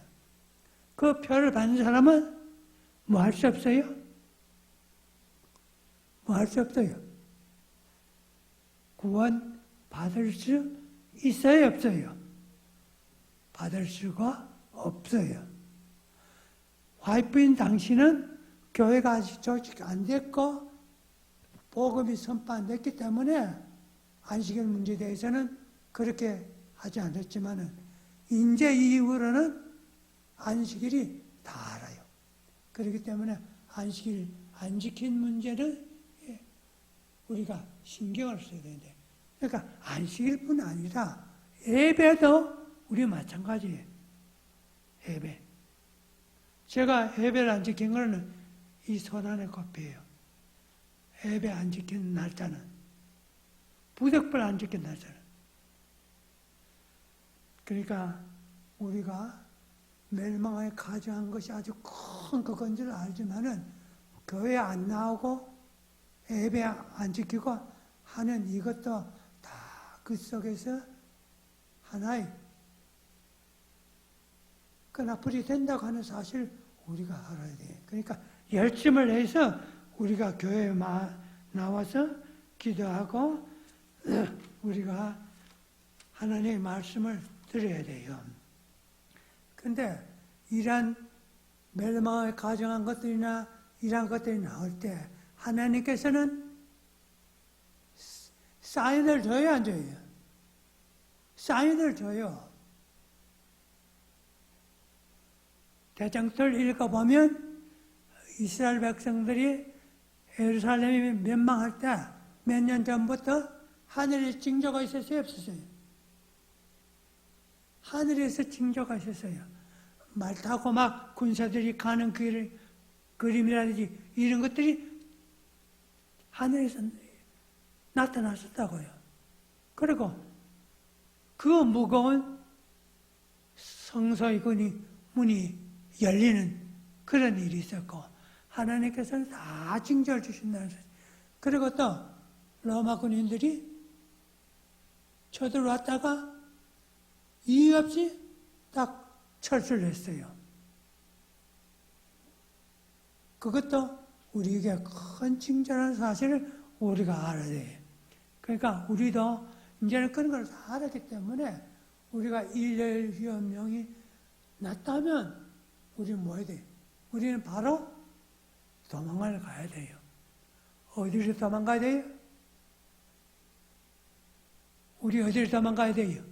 그 표를 받는 사람은 뭐 할 수 없어요? 뭐 할 수 없어요. 구원 받을 수 있어요, 없어요? 받을 수가 없어요. 와이프인 당신은 교회가 아직 조직 안 됐고 복음이 선포 안 됐기 때문에 안식일 문제에 대해서는 그렇게 하지 않았지만은 이제 이후로는 안식일이 다 알아요. 그렇기 때문에 안식일 안 지킨 문제는 우리가 신경을 써야 되는데, 그러니까 안식일뿐 아니라 예배도 우리 마찬가지예요. 예배. 제가 예배를 안 지킨 거는 이 손 안에 꼽혀요. 예배 안 지킨 날짜는, 부득불 안 지킨 날짜는. 그러니까 우리가 멸망에 가져간 것이 아주 큰 그건 줄 알지만은 교회 안 나오고 예배 안 지키고 하는 이것도 다 그 속에서 하나의 끈아풀이 된다고 하는 사실 우리가 알아야 돼요. 그러니까 열심을 해서 우리가 교회에 나와서 기도하고 우리가 하나님의 말씀을 들어야 돼요. 근데 이러한 멸망을 가정한 것들이나 이러한 것들이 나올 때 하나님께서는 사인을 줘요, 안 줘요? 사인을 줘요. 대장들 읽어보면 이스라엘 백성들이 예루살렘이 멸망할 때 몇 년 전부터 하늘에 징조가 있었어요, 없었어요? 하늘에서 징조가 있었어요. 말 타고 막 군사들이 가는 그림이라든지 이런 것들이 하늘에서 나타났었다고요. 그리고 그 무거운 성소의 문이 열리는 그런 일이 있었고, 하나님께서는 다 징조를 주신다는 거죠. 그리고 또 로마 군인들이 쳐들어왔다가 이유 없이 딱 철수를 했어요. 그것도 우리에게 큰 칭찬하는 사실을 우리가 알아야 돼요. 그러니까 우리도 이제는 그런 걸 다 알았기 때문에 우리가 일열 위험령이 났다면 우리는 뭐 해야 돼요? 우리는 바로 도망을 가야 돼요. 어디로 도망가야 돼요? 우리 어디로 도망가야 돼요?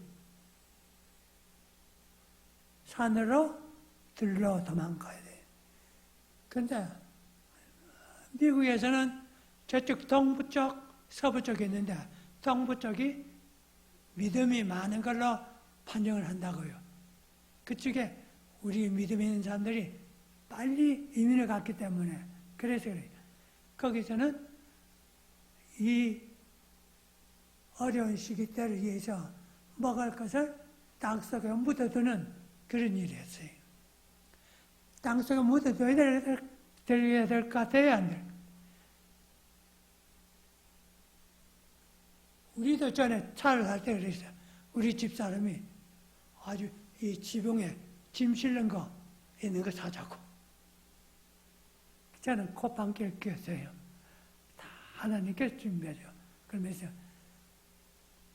산으로 들러 도망가야 돼요. 그런데 미국에서는 저쪽 동부 쪽, 서부 쪽에 있는데 동부 쪽이 믿음이 많은 걸로 판정을 한다고요. 그쪽에 우리 믿음이 있는 사람들이 빨리 이민을 갔기 때문에 그래서 그래요. 거기서는 이 어려운 시기 때를 위해서 먹을 것을 땅속에 묻어두는 그런 일이 었어요. 땅속에 묻어둬야 될 것 같아요, 안 돼요? 우리도 전에 차를 살 때 그랬어요. 우리 집사람이 아주 이 지붕에 짐 실는 거 있는 거 사자고. 저는 콧방귀를 뀌었어요. 다 하나님께서 준비하죠. 그러면서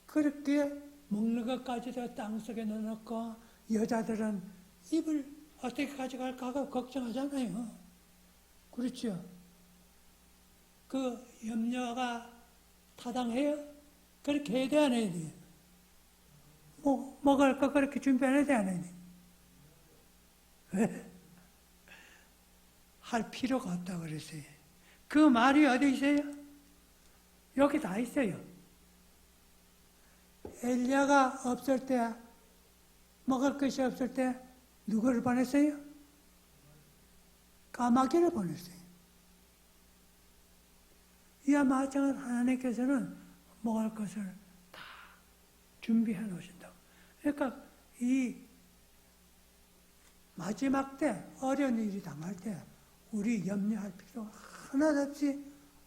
그렇게 먹는 것까지도 땅속에 넣어놓고 여자들은 입을 어떻게 가져갈까 걱정하잖아요. 그렇죠? 그 염려가 타당해요? 그렇게 해야 돼, 안 해야 돼? 뭐, 먹을 거 그렇게 준비 안 해야 돼, 안 해야 돼? 왜? 할 필요가 없다고 그랬어요. 그 말이 어디 있어요? 여기 다 있어요. 엘리야가 없을 때 먹을 것이 없을 때 누구를 보냈어요? 까마귀를 보냈어요. 이와 마찬가지로 하나님께서는 먹을 것을 다 준비해 놓으신다고. 그러니까 이 마지막 때 어려운 일이 당할 때 우리 염려할 필요 하나도 없이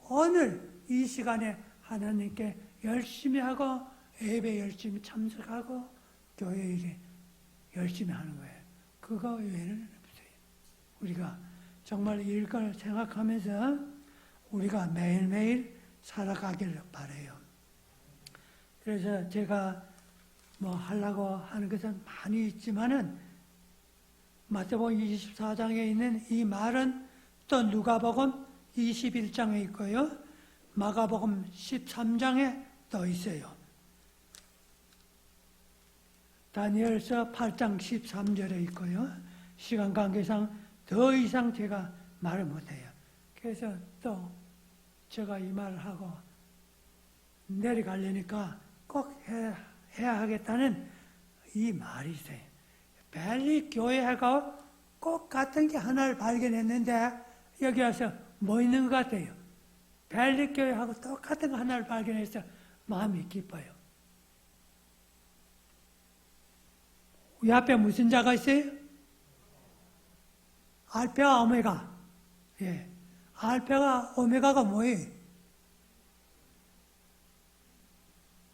오늘 이 시간에 하나님께 열심히 하고 예배 열심히 참석하고 교회 일에 열심히 하는 거예요. 그거 외에는 없어요. 우리가 정말 이걸 생각하면서 우리가 매일매일 살아가길 바라요. 그래서 제가 뭐 하려고 하는 것은 많이 있지만은 마태복음 24장에 있는 이 말은 또 누가복음 21장에 있고요. 마가복음 13장에 또 있어요. 다니엘서 8장 13절에 있고요. 시간 관계상 더 이상 제가 말을 못해요. 그래서 또 제가 이 말을 하고 내려가려니까 꼭 해야 하겠다는 이 말이 있어요. 빨리 교회하고 꼭 같은 게 하나를 발견했는데 여기 와서 뭐 있는 것 같아요. 빨리 교회하고 똑같은 거 하나를 발견해서 마음이 기뻐요. 이 앞에 무슨 자가 있어요? 알파와 오메가. 예. 알파가 오메가가 뭐예요?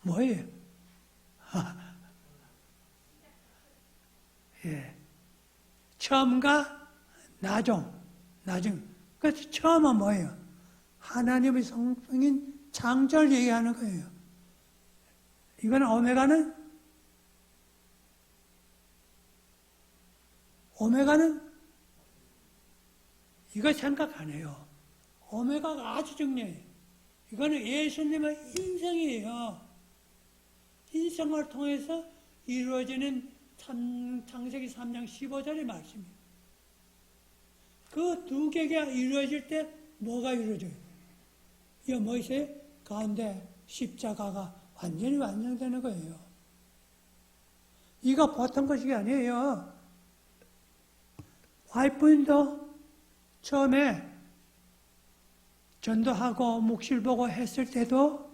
뭐예요? 예. 처음과 나중. 그 처음은 뭐예요? 하나님의 성품인 창조를 얘기하는 거예요. 이거는 오메가는 이거 생각 안 해요. 오메가가 아주 중요해요. 이거는 예수님의 인생이에요. 인생을 통해서 이루어지는 창세기 3장 15절의 말씀이에요. 그 두 개가 이루어질 때 뭐가 이루어져요? 이거 뭐 있어요? 가운데 십자가가 완전히 완성되는 거예요. 이거 보통 것이 아니에요. 와이프인도 처음에 전도하고 묵실 보고 했을 때도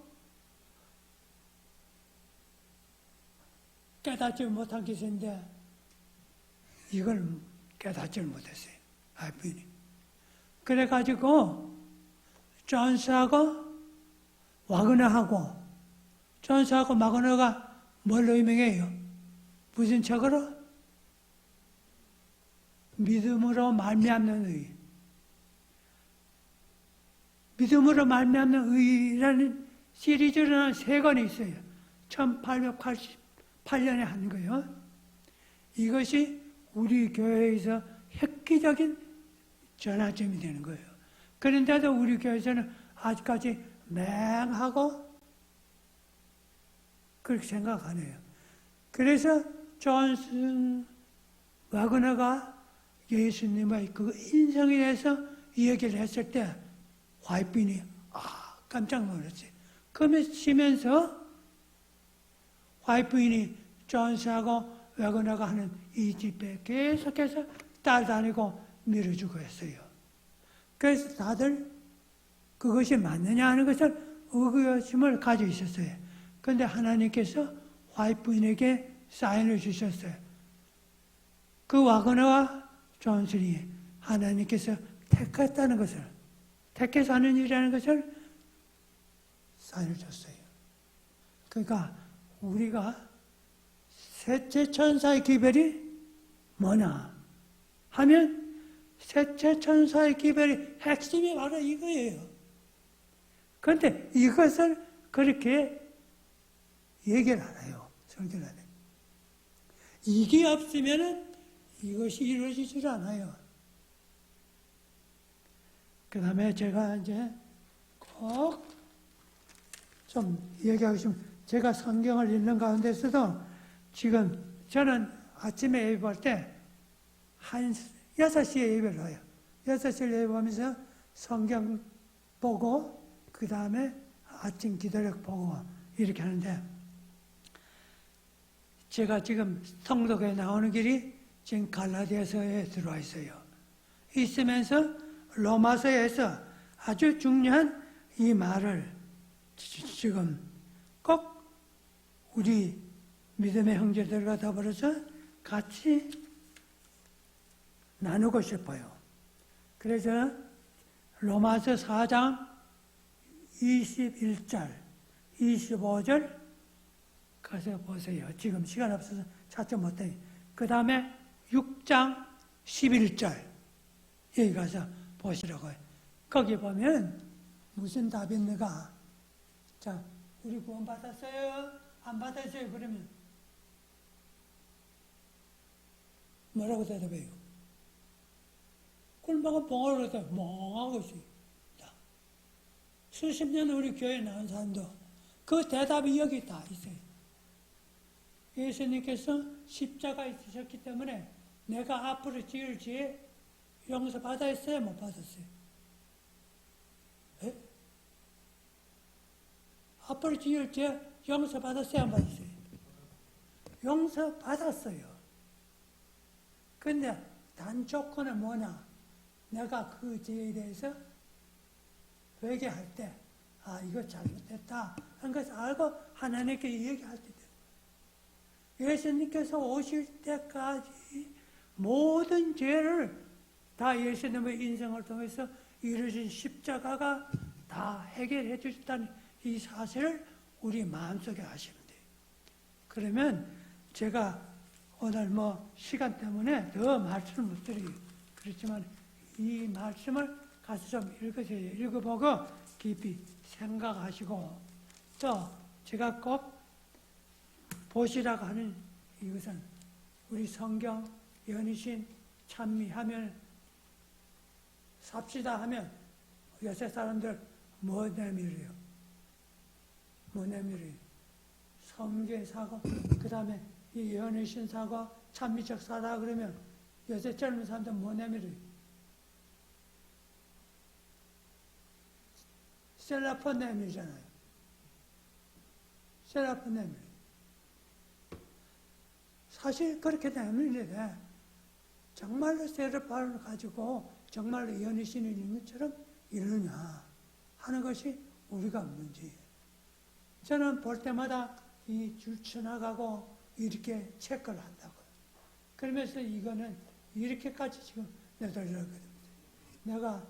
깨닫지 못한 것인데 이걸 깨닫지 못했어요. 와이프인이. 그래가지고 존스하고 와그너하고 존스하고 와그너가 뭘로 유명해요? 무슨 책으로? 믿음으로 말미암는 의. 믿음으로 말미암는 의라는 시리즈는 3권이 있어요. 1888년에 한 거예요. 이것이 우리 교회에서 획기적인 전환점이 되는 거예요. 그런데도 우리 교회에서는 아직까지 맹하고 그렇게 생각 안 해요. 그래서 존슨 와그너가 예수님의 그 인성에 대해서 이야기를 했을 때 와이프인이 깜짝 놀랐어요. 그러면서 와이프인이 존스하고 와그너가 하는 이 집에 계속해서 따라다니고 밀어주고 했어요. 그래서 다들 그것이 맞느냐 하는 것을 의구심을 가지고 있었어요. 그런데 하나님께서 와이프인에게 사인을 주셨어요. 그 와그너와 존슨이 하나님께서 택했다는 것을, 택해서 하는 일이라는 것을 사인을 줬어요. 그러니까 우리가 셋째 천사의 기별이 뭐냐 하면 셋째 천사의 기별의 핵심이 바로 이거예요. 그런데 이것을 그렇게 얘기를 안 해요. 설교를 안 해요. 이게 없으면은 이것이 이루어지질 않아요. 그 다음에 제가 이제 꼭 좀 얘기하고 싶으면 제가 성경을 읽는 가운데서도 지금 저는 아침에 예배 볼 때 한 6시에 예배를 해요. 6시에 예배 보면서 성경 보고 그 다음에 아침 기도력 보고 이렇게 하는데 제가 지금 성도교에 나오는 길이 지금 갈라디아서에 들어와 있어요. 있으면서 로마서에서 아주 중요한 이 말을 지금 꼭 우리 믿음의 형제들과 더불어서 같이 나누고 싶어요. 그래서 로마서 4장 21절, 25절 가서 보세요. 지금 시간 없어서 찾지 못해요. 그 다음에 6장 11절 여기 가서 보시라고요. 거기 보면 무슨 답이 있는가? 자, 우리 구원 받았어요? 안 받았어요? 그러면 뭐라고 대답해요? 꿀먹은 벙어리로 멍하고 있어요. 수십 년 우리 교회에 나온 사람도 그 대답이 여기 다 있어요. 예수님께서 십자가 있으셨기 때문에 내가 앞으로 지을 죄 용서 받았어요? 못 받았어요? 에? 앞으로 지을 죄 용서 받았어요? 안 받았어요? 용서 받았어요. 근데 단 조건은 뭐냐? 내가 그 죄에 대해서 회개할 때, 아, 이거 잘못했다 하는 것을 알고 하나님께 얘기할 때 돼요. 예수님께서 오실 때까지 모든 죄를 다 예수님의 인생을 통해서 이루신 십자가가 다 해결해 주셨다는 이 사실을 우리 마음속에 아시면 돼요. 그러면 제가 오늘 시간 때문에 더 말씀을 못 드려요. 그렇지만 이 말씀을 가서 좀 읽으세요. 읽어보고 깊이 생각하시고 또 제가 꼭 보시라고 하는 이것은 우리 성경 연희신 찬미하면 삽시다 하면 요새 사람들 뭐 내밀어요? 뭐 내밀어요? 성경 사고 그 다음에 이 연희신 사고 찬미적 사다 그러면 요새 젊은 사람들 뭐 내밀어요? 셀라폰 내밀잖아요. 셀라폰 내밀. 사실 그렇게 내밀는데 정말로 셀라폰을 가지고 정말로 연희신을 있는 것처럼 이러냐 하는 것이 우리가 문제예요. 저는 볼 때마다 이 줄 쳐나가고 이렇게 체크를 한다고. 그러면서 이거는 이렇게까지 지금 내달라거든요. 내가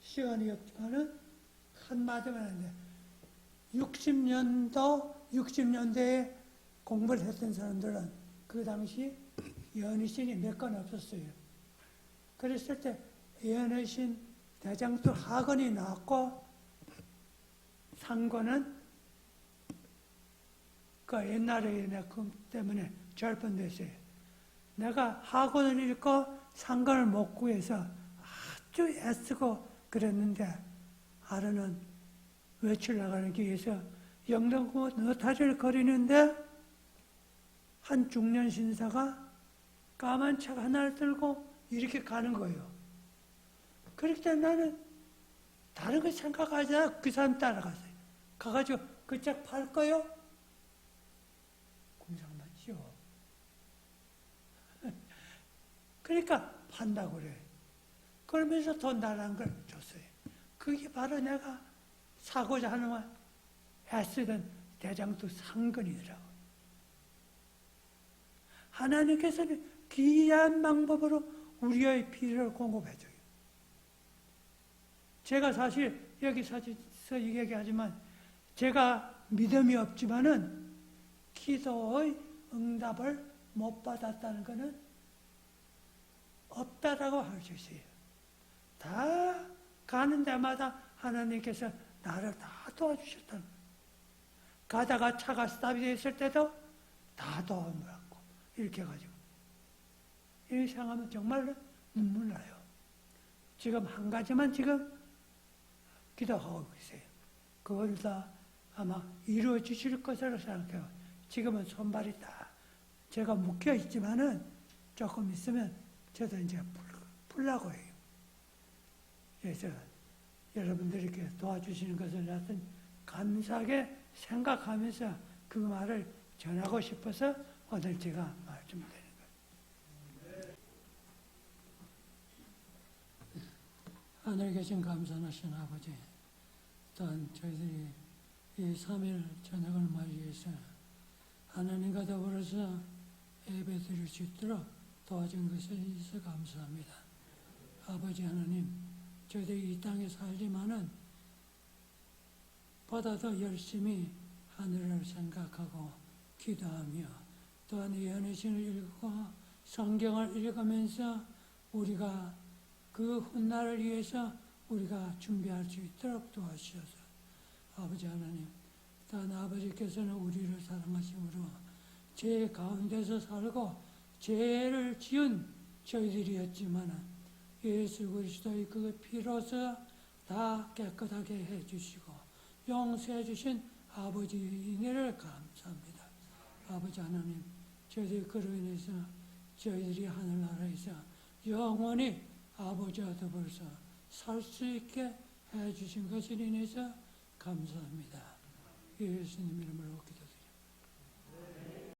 시간이 없지만은 한마디만 하는데 60년대에 공부를 했던 사람들은 그 당시 연희신이 몇 건 없었어요. 그랬을 때 연희신 대장도 학원이 나왔고 상고는 그 옛날에 내가 그 때문에 절판됐어요. 내가 학원을 읽고 상관을 못 구해서 아주 애쓰고 그랬는데 하루는 외출 나가는 길에서 영등포 너타리를 거리는데 한 중년 신사가 까만 책 하나를 들고 이렇게 가는 거예요. 그럴 때 나는 다른 거 생각하지 않아 그 사람 따라갔어요. 가가지고 그 책 팔 거요? 공상 맞죠. 그러니까 판다고 그래. 그러면서 돈 달라는 걸 줬어요. 그게 바로 내가 사고자 하는 애쓰던 대장도 상근이더라고. 하나님께서는 귀한 방법으로 우리의 필요를 공급해줘요. 제가 사실 여기서 얘기하지만 제가 믿음이 없지만은 기도의 응답을 못 받았다는 것은 없다라고 할 수 있어요. 다 가는 데마다 하나님께서 나를 다 도와주셨다는 거예요. 가다가 차가 스탑이 됐을 때도 다 도움을 받고 이렇게 해가지고 이 생각하면 정말로 눈물 나요. 지금 한 가지만 지금 기도하고 있어요. 그걸 다 아마 이루어 주실 것으로 생각해요. 지금은 손발이 다 제가 묶여 있지만은 조금 있으면 저도 이제 풀라고 해요. 그래서 여러분들이 이렇게 도와주시는 것을 하여튼 감사하게 생각하면서 그 말을 전하고 싶어서 오늘 제가 말씀드리는 거예요. 하늘에 계신 감사하신 아버지, 또한 저희들이 이 3일 저녁을 맞이해서 하나님과 더불어서 예배드릴 수 있도록 도와준 것에 있어 감사합니다. 아버지 하나님, 저희들이 이 땅에 살지만은 보다 더 열심히 하늘을 생각하고 기도하며 또한 예언의신을 읽고 성경을 읽으면서 우리가 그 훗날을 위해서 우리가 준비할 수 있도록 도와주셔서 아버지 하나님, 또한 아버지께서는 우리를 사랑하심으로 죄 가운데서 살고 죄를 지은 저희들이었지만 예수 그리스도의 그 피로서 다 깨끗하게 해주시고 용서해 주신 아버지의 은혜를 감사합니다. 아버지 하나님, 저희들이 그로 인해서 저희들이 하늘나라에서 영원히 아버지와 더불어서 살 수 있게 해주신 것을 인해서 감사합니다. 예수님 이름으로 기도드립니다.